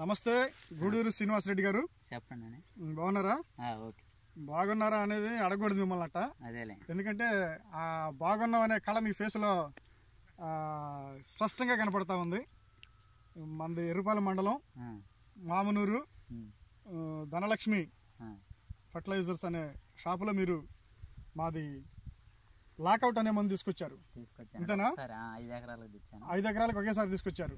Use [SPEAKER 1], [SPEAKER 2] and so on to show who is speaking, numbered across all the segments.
[SPEAKER 1] నమస్తే గూడూరు శ్రీనివాస్ రెడ్డి గారు
[SPEAKER 2] చెప్పండి.
[SPEAKER 1] బాగున్నారా?
[SPEAKER 2] ఓకే.
[SPEAKER 1] బాగున్నారా అనేది అడగకూడదు మిమ్మల్ని అట్ట.
[SPEAKER 2] అదేలే.
[SPEAKER 1] ఎందుకంటే ఆ బాగున్నాం అనే కళ మీ ఫేస్లో స్పష్టంగా కనపడతా ఉంది. మనది ఎర్రుపాలెం మండలం మామనూరు ధనలక్ష్మి ఫర్టిలైజర్స్ అనే షాపులో మీరు మాది లాకౌట్ అనే మందు తీసుకొచ్చారు. ఇంతేనా? 5 ఎకరాలకు ఒకేసారి తీసుకొచ్చారు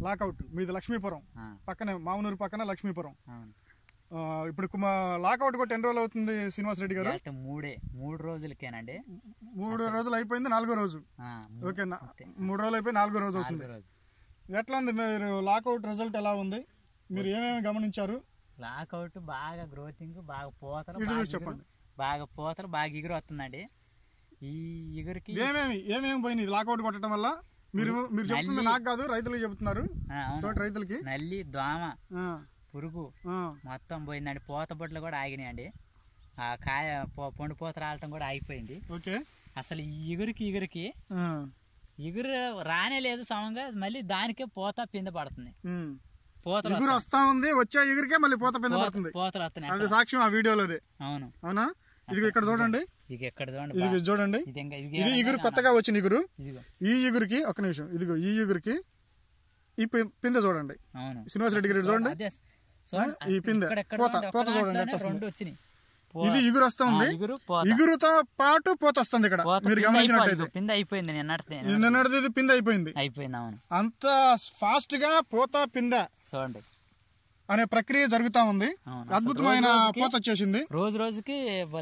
[SPEAKER 1] లాకౌట్. మీది లక్ష్మీపురం పక్కనే, మామనూరు పక్కన లక్ష్మీపురం. ఇప్పుడు లాకౌట్ కొట్టి ఎన్ని రోజులు అవుతుంది శ్రీనివాస్ రెడ్డి గారు?
[SPEAKER 2] 3 రోజులకేనండి.
[SPEAKER 1] 3 రోజులు అయిపోయింది, 4గో రోజు. ఓకే, 3 రోజులు అయిపోయి 4గో రోజు అవుతుంది. ఎట్లా ఉంది మీరు లాకౌట్ రిజల్ట్ ఎలా ఉంది? మీరు ఏమేమి గమనించారు?
[SPEAKER 2] లాకౌట్ బాగా గ్రోతింగ్, బాగా పూతలు,
[SPEAKER 1] చెప్పండి.
[SPEAKER 2] బాగా పూతలు, బాగా ఎగురు వస్తుందండి. ఈ ఎగురికి
[SPEAKER 1] ఏమేమి పోయినాయి లాకౌట్ కొట్టడం వల్ల? మీరు చెప్తుంది నాకు కాదు, రైతులకు చెబుతున్నారు. రైతులకి
[SPEAKER 2] నల్లి, దోమ, పురుగు మొత్తం పోయిందండి. పూత బొడ్లు కూడా ఆగినాయండి. ఆ కాయ పండు పూత రావటం కూడా ఆగిపోయింది.
[SPEAKER 1] ఓకే.
[SPEAKER 2] అసలు ఈ ఎగురికి ఎగురు రానే లేదు సమంగా. మళ్ళీ దానికే పూత పింద పడుతుంది.
[SPEAKER 1] పూతలు వస్తా ఉంది, వచ్చే ఎగురికే మళ్ళీ పూత పింద పడుతుంది.
[SPEAKER 2] పూతలు వస్తున్నాయి.
[SPEAKER 1] అది సాక్ష్యం ఆ వీడియోలోదే.
[SPEAKER 2] అవును.
[SPEAKER 1] అవునా? ఇది ఇక్కడ చూడండి, ఇది చూడండి. ఇది ఎగురు కొత్తగా వచ్చిన ఎగురు. ఈ ఎగురికి ఒక్క నిమిషం, ఇదిగో ఈ ఎగురికి ఈ పిందె చూడండి. శ్రీనివాస్ రెడ్డి గారు చూడండి, ఈ పిందె పూత చూడండి. ఇది ఎగురు వస్తుంది, ఎగురుతో పాటు పూత వస్తుంది. ఇక్కడ మీరు గమనించినట్టయితే
[SPEAKER 2] పిందె అయిపోయింది.
[SPEAKER 1] నిన్నటిది ఇది పిందె అయిపోయింది. అంత ఫాస్ట్ గా పూత పిందె
[SPEAKER 2] చూడండి
[SPEAKER 1] అనే ప్రక్రియ జరుగుతా ఉంది. అద్భుతమైన పూత వచ్చేసింది.
[SPEAKER 2] రోజు రోజుకి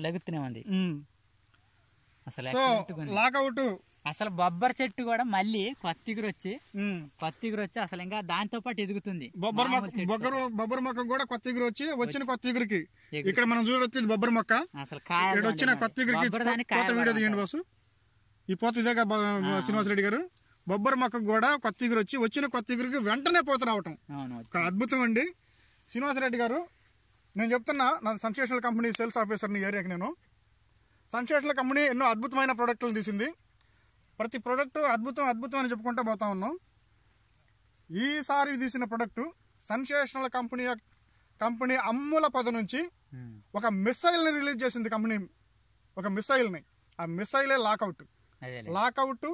[SPEAKER 2] లెగుతూనే ఉంది. అసలు
[SPEAKER 1] లాకౌట్
[SPEAKER 2] అసలు బొబ్బరి చెట్టు కూడా మళ్ళీ కొత్త ఎగురు వచ్చి అసలు ఇంకా దాంతో పాటు ఎదుగుతుంది.
[SPEAKER 1] బొబ్బరి మొక్క కూడా కొత్త ఎగురు వచ్చిన కొత్త ఎగురికి ఇక్కడ మనం చూడొచ్చు బొబ్బరి మొక్క.
[SPEAKER 2] అసలు
[SPEAKER 1] వచ్చిన కొత్త ఎగురికి వీడియో తీయండి బాసు. ఈ పూత ఇదే శ్రీనివాస్ రెడ్డి గారు. బొబ్బరి మొక్కకు కూడా కొత్త ఎగురు వచ్చిన కొత్త ఎగురికి వెంటనే పూత రావటం అద్భుతం అండి. శ్రీనివాస్ రెడ్డి గారు, నేను చెప్తున్నా, నా సెన్సేషనల్ కంపెనీ సేల్స్ ఆఫీసర్ని ఏరియాకి. నేను సెన్సేషనల్ కంపెనీ ఎన్నో అద్భుతమైన ప్రోడక్ట్లు తీసింది. ప్రతి ప్రోడక్ట్ అద్భుతం అని చెప్పుకుంటూ పోతా ఉన్నాం. ఈసారి తీసిన ప్రోడక్ట్ సెన్సేషనల్ కంపెనీ అమ్ముల పద నుంచి ఒక మిసైల్ని రిలీజ్ చేసింది కంపెనీ. ఒక మిసైల్ని, ఆ మిసైలే లాకౌట్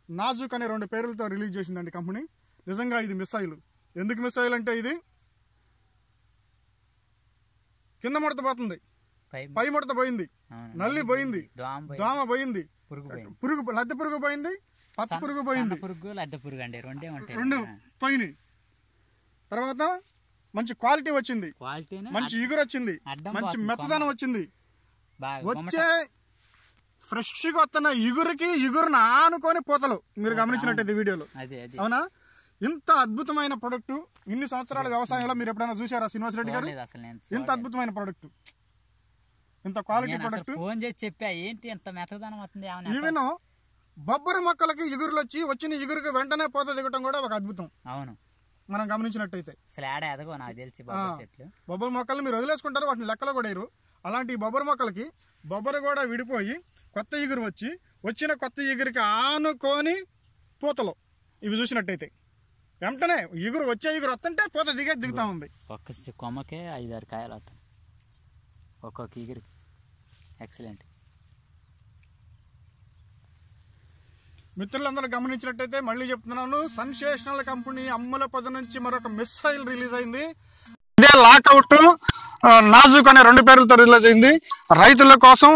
[SPEAKER 1] నాజుక్ అనే 2 పేర్లతో రిలీజ్ చేసిందండి కంపెనీ. నిజంగా ఇది మిసైల్. ఎందుకు మిసైల్ అంటే, ఇది కింద ముడత పోతుంది, పై ముడత పోయింది, నల్లి పోయింది, దోమ పోయింది, లద్దె పురుగు పోయింది, పచ్చ పురుగు పోయింది, రెండు పోయినాయి. తర్వాత మంచి క్వాలిటీ వచ్చింది, మంచి ఎగురు వచ్చింది, మంచి మెత్తదనం వచ్చింది. వచ్చే ఫ్రెష్ గా వస్తున్న ఎగురును ఆనుకొని పూతలు మీరు గమనించినట్టయితే వీడియోలో. అవునా? ఇంత అద్భుతమైన ప్రొడక్ట్ ఇన్ని సంవత్సరాల వ్యవసాయంలో మీరు ఎప్పుడైనా చూసారా శ్రీనివాస్ రెడ్డి గారు? ఇంత అద్భుతమైన ప్రొడక్ట్, ఇంత క్వాలిటీ ప్రొడక్ట్. ఈవెన్ బొబ్బరి మొక్కలకి ఎగురులు వచ్చిన ఎగురుకి వెంటనే పూత దిగటం కూడా ఒక అద్భుతం.
[SPEAKER 2] అవును,
[SPEAKER 1] మనం గమనించినట్టయితే. బొబ్బరి మొక్కలు మీరు వదిలేసుకుంటారు, వాటిని లెక్కలో కూడా వేయరు. అలాంటి బొబ్బరి మొక్కలకి బొబ్బరి కూడా విడిపోయి కొత్త ఎగురు వచ్చిన కొత్త ఎగురికి ఆనుకొని పూతలు ఇవి చూసినట్టయితే వెంటనే ఎగురు వస్తుంటే పూత దిగుతా ఉంది.
[SPEAKER 2] ఒక్క కొమ్మకే 5-6 కాయలు వస్తాయి ఒక్కొక్క ఎగురు. ఎక్సలెంట్.
[SPEAKER 1] మిత్రులందరూ గమనించినట్టయితే మళ్ళీ చెప్తున్నాను, సెన్సేషనల్ కంపెనీ అమ్ముల పద నుంచి మరొక మిసైల్ రిలీజ్ అయింది. ఇదే లాకౌట్ నాజుక్ అనే 2 పేర్లతో రిలీజ్ అయింది. రైతుల కోసం